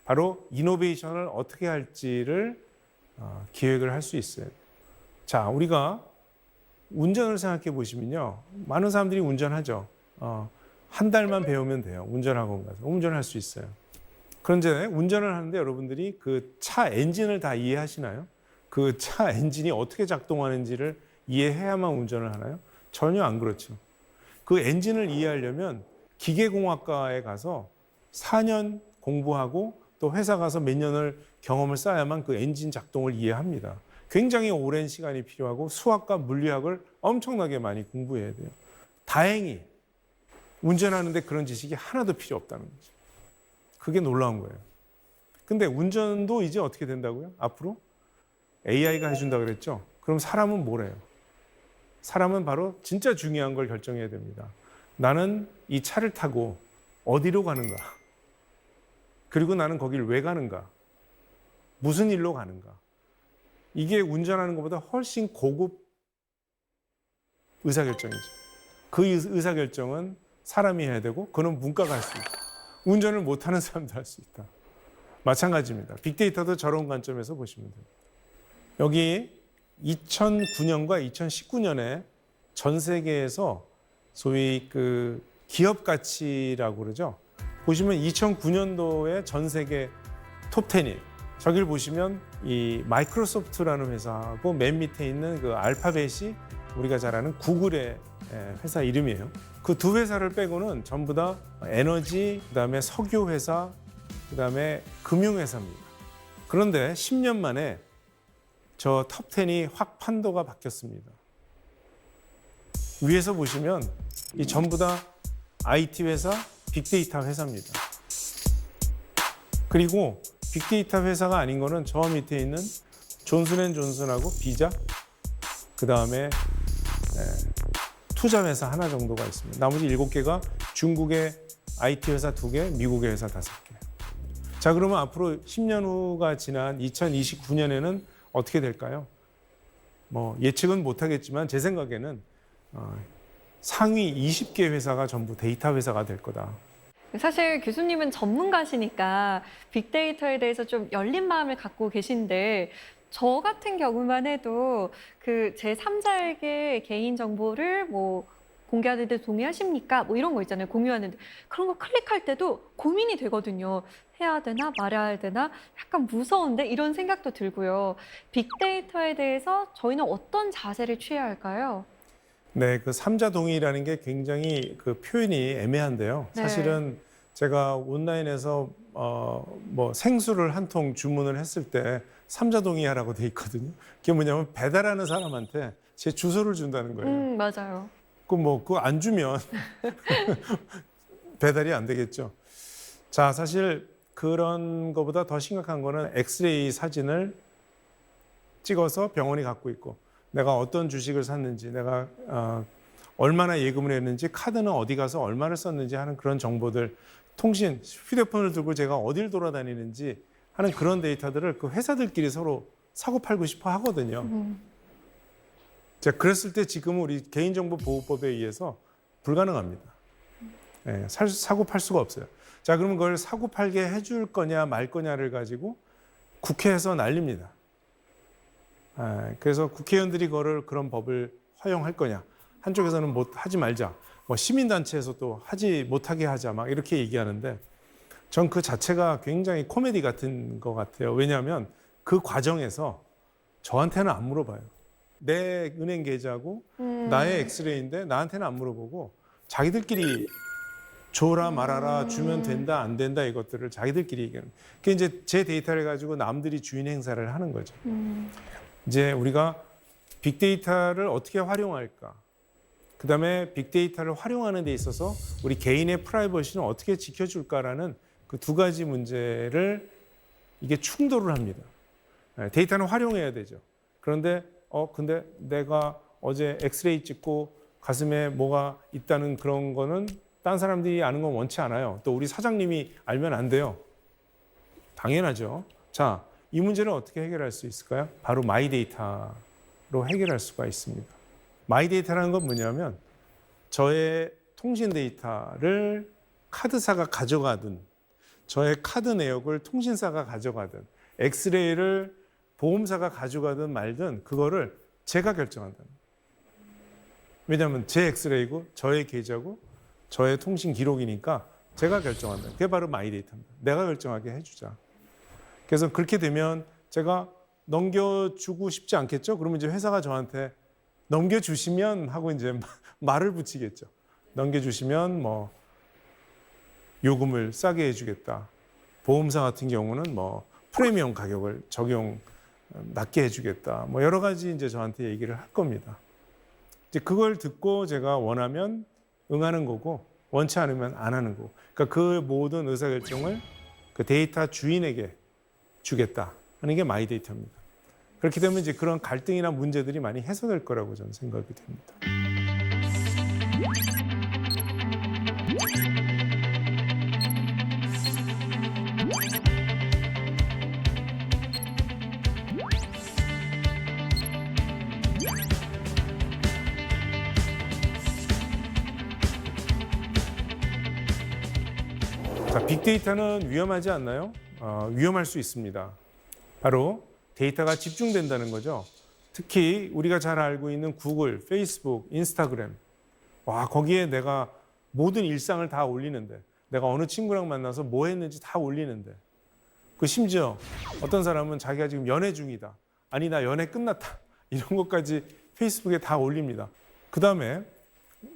바로 이노베이션을 어떻게 할지를 기획을 할 수 있어요. 자, 우리가 운전을 생각해 보시면요. 많은 사람들이 운전하죠. 한 달만 배우면 돼요. 운전학원 가서 운전할 수 있어요. 그런데 운전을 하는데 여러분들이 그 차 엔진을 다 이해하시나요? 그 차 엔진이 어떻게 작동하는지를 이해해야만 운전을 하나요? 전혀 안 그렇죠. 그 엔진을 이해하려면 기계공학과에 가서 4년 공부하고 또 회사 가서 몇 년을 경험을 쌓아야만 그 엔진 작동을 이해합니다. 굉장히 오랜 시간이 필요하고 수학과 물리학을 엄청나게 많이 공부해야 돼요. 다행히 운전하는데 그런 지식이 하나도 필요 없다는 거죠. 그게 놀라운 거예요. 근데 운전도 이제 어떻게 된다고요? 앞으로? AI가 해준다 그랬죠? 그럼 사람은 뭐래요? 사람은 바로 진짜 중요한 걸 결정해야 됩니다. 나는 이 차를 타고 어디로 가는가? 그리고 나는 거길 왜 가는가? 무슨 일로 가는가? 이게 운전하는 것보다 훨씬 고급 의사결정이죠. 그 의사결정은 사람이 해야 되고 그는 문과가 할 수 있다. 운전을 못하는 사람도 할 수 있다. 마찬가지입니다. 빅데이터도 저런 관점에서 보시면 됩니다. 여기 2009년과 2019년에 전 세계에서 소위 그 기업 가치라고 그러죠. 보시면 2009년도에 전 세계 톱 10이 저길 보시면 이 마이크로소프트라는 회사하고 맨 밑에 있는 그 알파벳이 우리가 잘 아는 구글의 회사 이름이에요. 그 두 회사를 빼고는 전부 다 에너지, 그다음에 석유 회사, 그다음에 금융 회사입니다. 그런데 10년 만에 저 톱 10이 확 판도가 바뀌었습니다. 위에서 보시면 이 전부 다 IT 회사, 빅데이터 회사입니다. 그리고 빅데이터 회사가 아닌 거는 저 밑에 있는 존슨앤존슨하고 비자, 그 다음에 투자 회사 하나 정도가 있습니다. 나머지 7개가 중국의 IT 회사 2개, 미국의 회사 5개. 자, 그러면 앞으로 10년 후가 지난 2029년에는 어떻게 될까요? 뭐 예측은 못하겠지만 제 생각에는 상위 20개 회사가 전부 데이터 회사가 될 거다. 사실 교수님은 전문가시니까 빅데이터에 대해서 좀 열린 마음을 갖고 계신데 저 같은 경우만 해도 그 제3자에게 개인 정보를 뭐 공개하는데 동의하십니까? 뭐 이런 거 있잖아요. 공유하는데 그런 거 클릭할 때도 고민이 되거든요. 해야 되나 말아야 되나 약간 무서운데 이런 생각도 들고요. 빅데이터에 대해서 저희는 어떤 자세를 취해야 할까요? 네, 그 3자 동의라는 게 굉장히 그 표현이 애매한데요. 네. 사실은 제가 온라인에서 뭐 생수를 한 통 주문을 했을 때 3자 동의하라고 돼 있거든요. 그게 뭐냐면 배달하는 사람한테 제 주소를 준다는 거예요. 맞아요. 그거 안 주면 배달이 안 되겠죠. 자, 사실 그런 거보다 더 심각한 거는 엑스레이 사진을 찍어서 병원이 갖고 있고 내가 어떤 주식을 샀는지, 내가 얼마나 예금을 했는지, 카드는 어디 가서 얼마를 썼는지 하는 그런 정보들, 통신, 휴대폰을 들고 제가 어딜 돌아다니는지 하는 그런 데이터들을 그 회사들끼리 서로 사고 팔고 싶어 하거든요. 자, 그랬을 때 지금은 우리 개인정보보호법에 의해서 불가능합니다. 예, 사고 팔 수가 없어요. 자, 그러면 그걸 사고 팔게 해줄 거냐 말 거냐를 가지고 국회에서 난립니다. 그래서 국회의원들이 그런 법을 허용할 거냐. 한쪽에서는 못 하지 말자. 뭐 시민단체에서 또 하지 못하게 하자. 막 이렇게 얘기하는데 전 그 자체가 굉장히 코미디 같은 것 같아요. 왜냐하면 그 과정에서 저한테는 안 물어봐요. 내 은행 계좌고 나의 엑스레이인데 나한테는 안 물어보고 자기들끼리 줘라 말아라 주면 된다 안 된다 이것들을 자기들끼리 얘기하는. 그게 이제 제 데이터를 가지고 남들이 주인 행사를 하는 거죠. 이제 우리가 빅데이터를 어떻게 활용할까? 그다음에 빅데이터를 활용하는 데 있어서 우리 개인의 프라이버시는 어떻게 지켜줄까라는 그 두 가지 문제를 이게 충돌을 합니다. 데이터는 활용해야 되죠. 그런데 근데 내가 어제 엑스레이 찍고 가슴에 뭐가 있다는 그런 거는 딴 사람들이 아는 건 원치 않아요. 또 우리 사장님이 알면 안 돼요. 당연하죠. 자, 이 문제를 어떻게 해결할 수 있을까요? 바로 마이데이터로 해결할 수가 있습니다. 마이데이터라는 건 뭐냐면 저의 통신 데이터를 카드사가 가져가든 저의 카드 내역을 통신사가 가져가든 엑스레이를 보험사가 가져가든 말든 그거를 제가 결정한다. 왜냐하면 제 엑스레이고 저의 계좌고 저의 통신 기록이니까 제가 결정한다. 그게 바로 마이데이터입니다. 내가 결정하게 해주자. 그래서 그렇게 되면 제가 넘겨주고 싶지 않겠죠? 그러면 이제 회사가 저한테 넘겨주시면 하고 이제 말을 붙이겠죠. 넘겨주시면 뭐 요금을 싸게 해주겠다. 보험사 같은 경우는 뭐 프리미엄 가격을 낮게 해주겠다. 뭐 여러 가지 이제 저한테 얘기를 할 겁니다. 이제 그걸 듣고 제가 원하면 응하는 거고 원치 않으면 안 하는 거고. 그러니까 그 모든 의사결정을 그 데이터 주인에게 주겠다 하는 게 마이데이터입니다. 그렇게 되면 이제 그런 갈등이나 문제들이 많이 해소될 거라고 저는 생각이 됩니다. 자, 빅데이터는 위험하지 않나요? 위험할 수 있습니다. 바로 데이터가 집중된다는 거죠. 특히 우리가 잘 알고 있는 구글, 페이스북, 인스타그램. 와, 거기에 내가 모든 일상을 다 올리는데 내가 어느 친구랑 만나서 뭐 했는지 다 올리는데 그 심지어 어떤 사람은 자기가 지금 연애 중이다. 아니, 나 연애 끝났다. 이런 것까지 페이스북에 다 올립니다. 그 다음에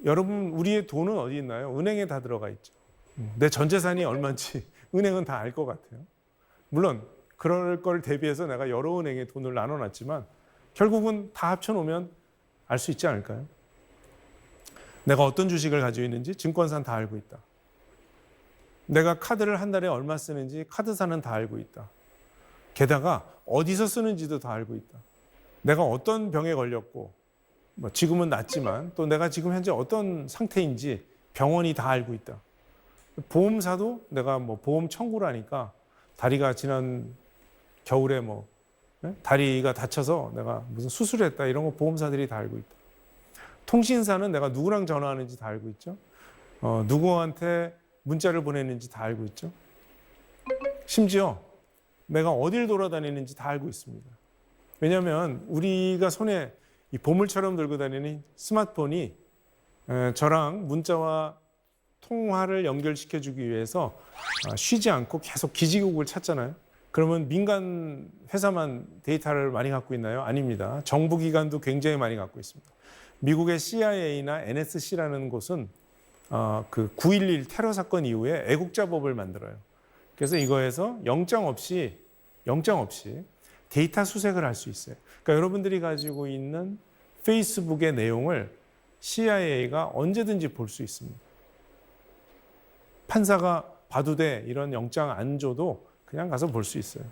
여러분, 우리의 돈은 어디 있나요? 은행에 다 들어가 있죠. 내 전 재산이 얼마인지 은행은 다 알 것 같아요. 물론 그럴 걸 대비해서 내가 여러 은행에 돈을 나눠놨지만 결국은 다 합쳐놓으면 알 수 있지 않을까요? 내가 어떤 주식을 가지고 있는지 증권사는 다 알고 있다. 내가 카드를 한 달에 얼마 쓰는지 카드사는 다 알고 있다. 게다가 어디서 쓰는지도 다 알고 있다. 내가 어떤 병에 걸렸고 뭐 지금은 낫지만 또 내가 지금 현재 어떤 상태인지 병원이 다 알고 있다. 보험사도 내가 뭐 보험 청구를 하니까 다리가 지난 겨울에 뭐 다리가 다쳐서 내가 무슨 수술을 했다 이런 거 보험사들이 다 알고 있다. 통신사는 내가 누구랑 전화하는지 다 알고 있죠. 누구한테 문자를 보냈는지 다 알고 있죠. 심지어 내가 어딜 돌아다니는지 다 알고 있습니다. 왜냐하면 우리가 손에 이 보물처럼 들고 다니는 스마트폰이 저랑 문자와 통화를 연결시켜주기 위해서 쉬지 않고 계속 기지국을 찾잖아요. 그러면 민간 회사만 데이터를 많이 갖고 있나요? 아닙니다. 정부기관도 굉장히 많이 갖고 있습니다. 미국의 CIA나 NSC라는 곳은 그 9.11 테러 사건 이후에 애국자법을 만들어요. 그래서 이거에서 영장 없이 데이터 수색을 할 수 있어요. 그러니까 여러분들이 가지고 있는 페이스북의 내용을 CIA가 언제든지 볼 수 있습니다. 판사가 봐도 돼 이런 영장 안 줘도 그냥 가서 볼 수 있어요.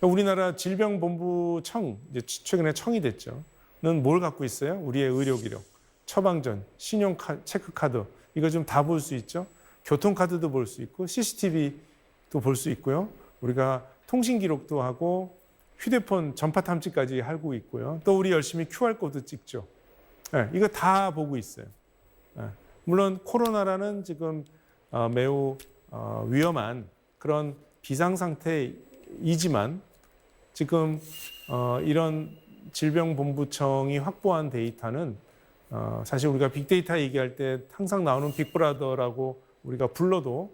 우리나라 질병본부청, 이제 최근에 청이 됐죠. 는 뭘 갖고 있어요? 우리의 의료 기록, 처방전, 신용 체크카드 이거 좀 다 볼 수 있죠. 교통카드도 볼 수 있고 CCTV도 볼 수 있고요. 우리가 통신 기록도 하고 휴대폰 전파 탐지까지 하고 있고요. 또 우리 열심히 QR코드 찍죠. 네, 이거 다 보고 있어요. 네, 물론 코로나라는 지금 매우 위험한 그런 비상 상태이지만 지금 이런 질병본부청이 확보한 데이터는 사실 우리가 빅데이터 얘기할 때 항상 나오는 빅브라더라고 우리가 불러도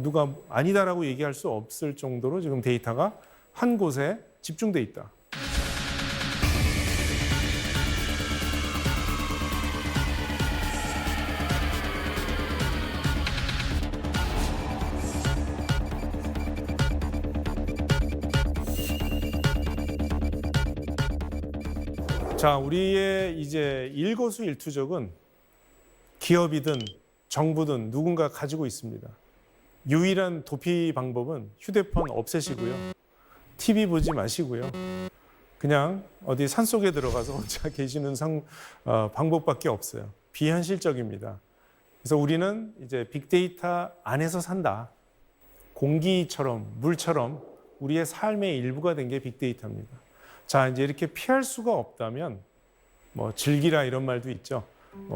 누가 아니다라고 얘기할 수 없을 정도로 지금 데이터가 한 곳에 집중돼 있다. 자, 우리의 이제 일거수일투족은 기업이든 정부든 누군가 가지고 있습니다. 유일한 도피 방법은 휴대폰 없애시고요. TV 보지 마시고요. 그냥 어디 산속에 들어가서 혼자 계시는 방법밖에 없어요. 비현실적입니다. 그래서 우리는 이제 빅데이터 안에서 산다. 공기처럼 물처럼 우리의 삶의 일부가 된 게 빅데이터입니다. 자, 이제 이렇게 피할 수가 없다면 뭐 즐기라 이런 말도 있죠.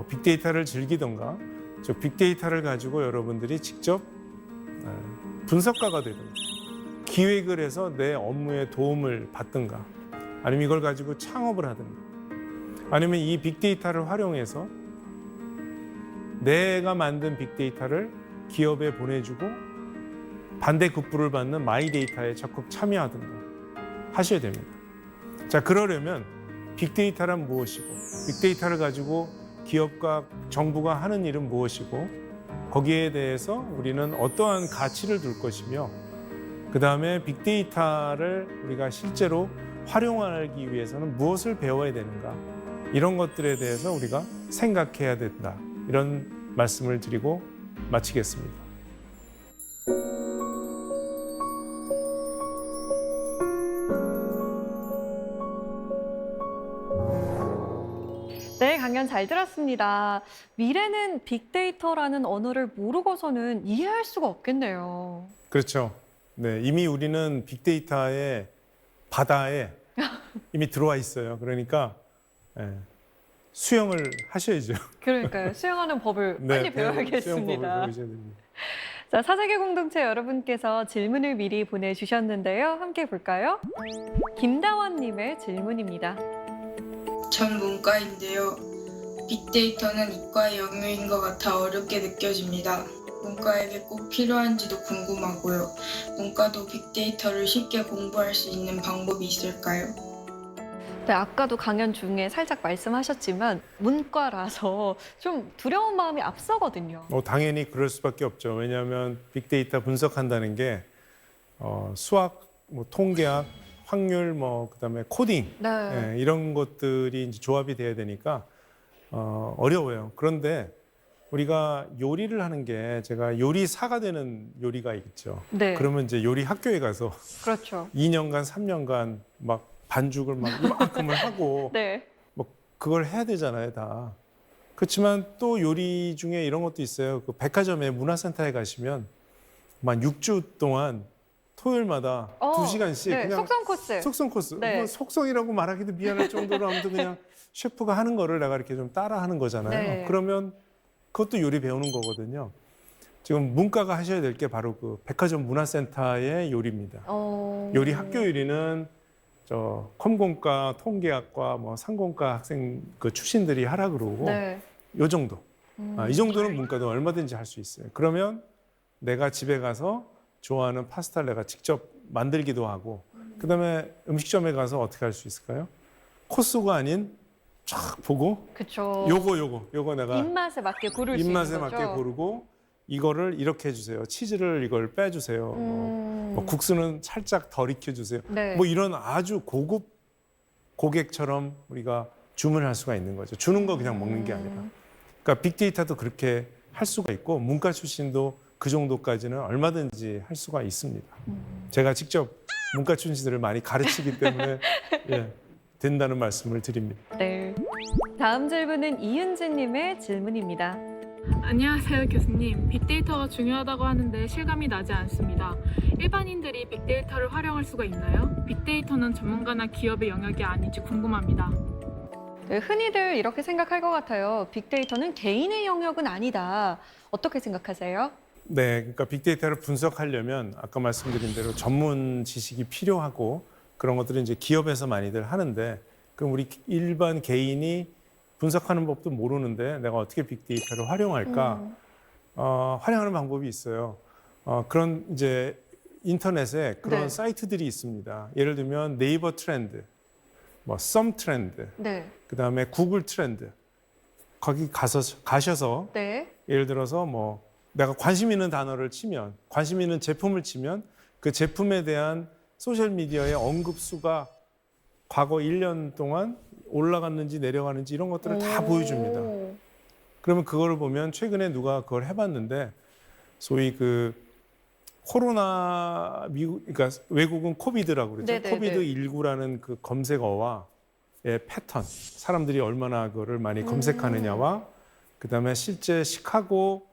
빅데이터를 즐기던가, 즉 빅데이터를 가지고 여러분들이 직접 분석가가 되든가, 기획을 해서 내 업무에 도움을 받든가, 아니면 이걸 가지고 창업을 하든가, 아니면 이 빅데이터를 활용해서 내가 만든 빅데이터를 기업에 보내주고 반대급부를 받는 마이데이터에 적극 참여하든가 하셔야 됩니다. 자, 그러려면 빅데이터란 무엇이고, 빅데이터를 가지고 기업과 정부가 하는 일은 무엇이고, 거기에 대해서 우리는 어떠한 가치를 둘 것이며, 그 다음에 빅데이터를 우리가 실제로 활용하기 위해서는 무엇을 배워야 되는가, 이런 것들에 대해서 우리가 생각해야 된다. 이런 말씀을 드리고 마치겠습니다. 네, 강연 잘 들었습니다. 미래는 빅데이터라는 언어를 모르고서는 이해할 수가 없겠네요. 그렇죠. 네, 이미 우리는 빅데이터의 바다에 이미 들어와 있어요. 그러니까 수영을 하셔야죠. 그러니까요. 수영하는 법을 빨리 수영법을 배워야겠습니다. 배우셔야 됩니다. 자, 사세계 공동체 여러분께서 질문을 미리 보내주셨는데요. 함께 볼까요? 김다원님의 질문입니다. 전 문과인데요. 빅데이터는 이과의 영역인 것 같아 어렵게 느껴집니다. 문과에게 꼭 필요한지도 궁금하고요. 문과도 빅데이터를 쉽게 공부할 수 있는 방법이 있을까요? 네, 아까도 강연 중에 살짝 말씀하셨지만 문과라서 좀 두려운 마음이 앞서거든요. 당연히 그럴 수밖에 없죠. 왜냐하면 빅데이터 분석한다는 게 수학, 통계학, 확률, 그다음에 코딩 네. 이런 것들이 이제 조합이 돼야 되니까 어려워요. 그런데 우리가 요리를 하는 게 제가 요리사가 되는 요리가 있죠. 네. 그러면 이제 요리 학교에 가서 그렇죠. 2년간, 3년간 막 반죽을 막 이만큼을 하고 네. 그걸 해야 되잖아요, 다. 그렇지만 또 요리 중에 이런 것도 있어요. 그 백화점에 문화센터에 가시면 만 6주 동안 토요일마다 2시간씩 네, 그냥 속성 코스. 속성 코스. 네. 뭐 속성이라고 말하기도 미안할 정도로 아무튼 그냥 셰프가 하는 거를 내가 이렇게 좀 따라 하는 거잖아요. 네. 그러면 그것도 요리 배우는 거거든요. 지금 문과가 하셔야 될 게 바로 그 백화점 문화센터의 요리입니다. 요리 학교 요리는 저 컴공과, 통계학과, 상공과 학생 그 출신들이 하라 그러고 네. 요 정도. 이 정도는 문과도 얼마든지 할 수 있어요. 그러면 내가 집에 가서 좋아하는 파스타를 내가 직접 만들기도 하고, 그다음에 음식점에 가서 어떻게 할 수 있을까요? 코스가 아닌 쫙 보고 그렇죠. 요거 내가 입맛에 맞게 고를 수 있는 입맛에 거죠. 맞게 고르고 이거를 이렇게 해주세요. 치즈를 이걸 빼주세요. 국수는 살짝 덜 익혀주세요. 네. 이런 아주 고급 고객처럼 우리가 주문할 수가 있는 거죠. 주는 거 그냥 먹는 게 아니라. 그러니까 빅데이터도 그렇게 할 수가 있고 문과 출신도 그 정도까지는 얼마든지 할 수가 있습니다. 제가 직접 문과 출신들을 많이 가르치기 때문에 된다는 말씀을 드립니다. 네. 다음 질문은 이은지님의 질문입니다. 안녕하세요, 교수님. 빅데이터가 중요하다고 하는데 실감이 나지 않습니다. 일반인들이 빅데이터를 활용할 수가 있나요? 빅데이터는 전문가나 기업의 영역이 아닌지 궁금합니다. 네, 흔히들 이렇게 생각할 것 같아요. 빅데이터는 개인의 영역은 아니다. 어떻게 생각하세요? 네, 그러니까 빅데이터를 분석하려면 아까 말씀드린 대로 전문 지식이 필요하고 그런 것들은 이제 기업에서 많이들 하는데 그럼 우리 일반 개인이 분석하는 법도 모르는데 내가 어떻게 빅데이터를 활용할까? 활용하는 방법이 있어요. 그런 이제 인터넷에 그런 네. 사이트들이 있습니다. 예를 들면 네이버 트렌드, 뭐 썸 트렌드, 네. 그다음에 구글 트렌드. 거기 가셔서 네. 예를 들어서 뭐 내가 관심 있는 단어를 치면 관심 있는 제품을 치면 그 제품에 대한 소셜 미디어의 언급 수가 과거 1년 동안 올라갔는지 내려가는지 이런 것들을 다 보여줍니다. 그러면 그거를 보면 최근에 누가 그걸 해봤는데 소위 그 코로나 그러니까 외국은 코비드라고 그러죠. 네네네. 코비드 19라는 그 검색어와 패턴, 사람들이 얼마나 그거를 많이 검색하느냐와 그다음에 실제 시카고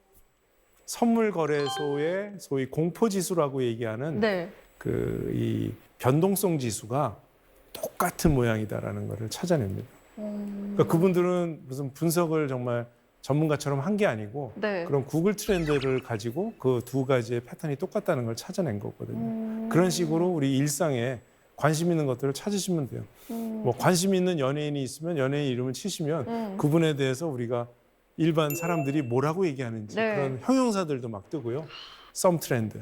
선물 거래소의 소위 공포 지수라고 얘기하는 네. 그 이 변동성 지수가 똑같은 모양이다라는 것을 찾아냅니다. 그러니까 그분들은 무슨 분석을 정말 전문가처럼 한 게 아니고 네. 그런 구글 트렌드를 가지고 그 두 가지의 패턴이 똑같다는 걸 찾아낸 거거든요. 그런 식으로 우리 일상에 관심 있는 것들을 찾으시면 돼요. 뭐 관심 있는 연예인이 있으면 연예인 이름을 치시면 그분에 대해서 우리가 일반 사람들이 뭐라고 얘기하는지 네. 그런 형용사들도 막 뜨고요. 썸 트렌드.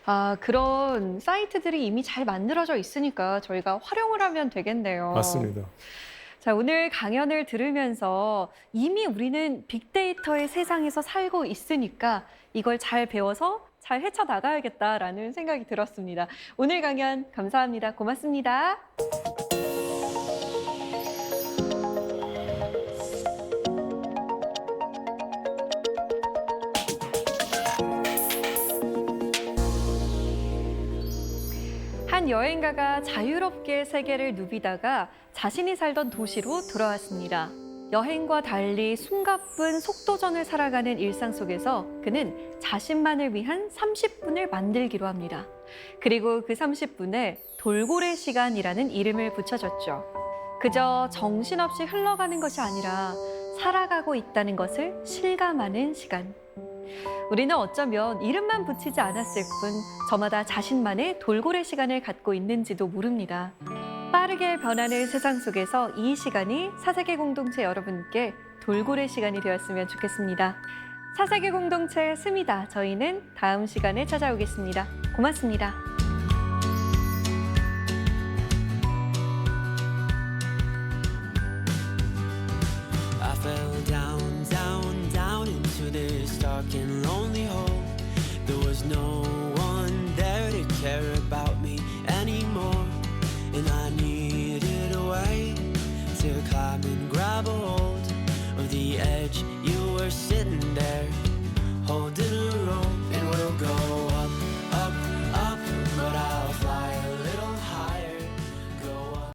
아, 그런 사이트들이 이미 잘 만들어져 있으니까 저희가 활용을 하면 되겠네요. 맞습니다. 자, 오늘 강연을 들으면서 이미 우리는 빅데이터의 세상에서 살고 있으니까 이걸 잘 배워서 잘 헤쳐나가야겠다라는 생각이 들었습니다. 오늘 강연 감사합니다. 고맙습니다. 한 여행가가 자유롭게 세계를 누비다가 자신이 살던 도시로 돌아왔습니다. 여행과 달리 숨가쁜 속도전을 살아가는 일상 속에서 그는 자신만을 위한 30분을 만들기로 합니다. 그리고 그 30분에 돌고래 시간이라는 이름을 붙여줬죠. 그저 정신없이 흘러가는 것이 아니라 살아가고 있다는 것을 실감하는 시간. 우리는 어쩌면 이름만 붙이지 않았을 뿐 저마다 자신만의 돌고래 시간을 갖고 있는지도 모릅니다. 빠르게 변하는 세상 속에서 이 시간이 사세계 공동체 여러분께 돌고래 시간이 되었으면 좋겠습니다. 사세계 공동체 스미다. 저희는 다음 시간에 찾아오겠습니다. 고맙습니다. I fell down, down, down into this dark and lonely hole. There was no one there to care about me anymore. And I needed a way to climb and grab a hold of the edge. You were sitting there, holding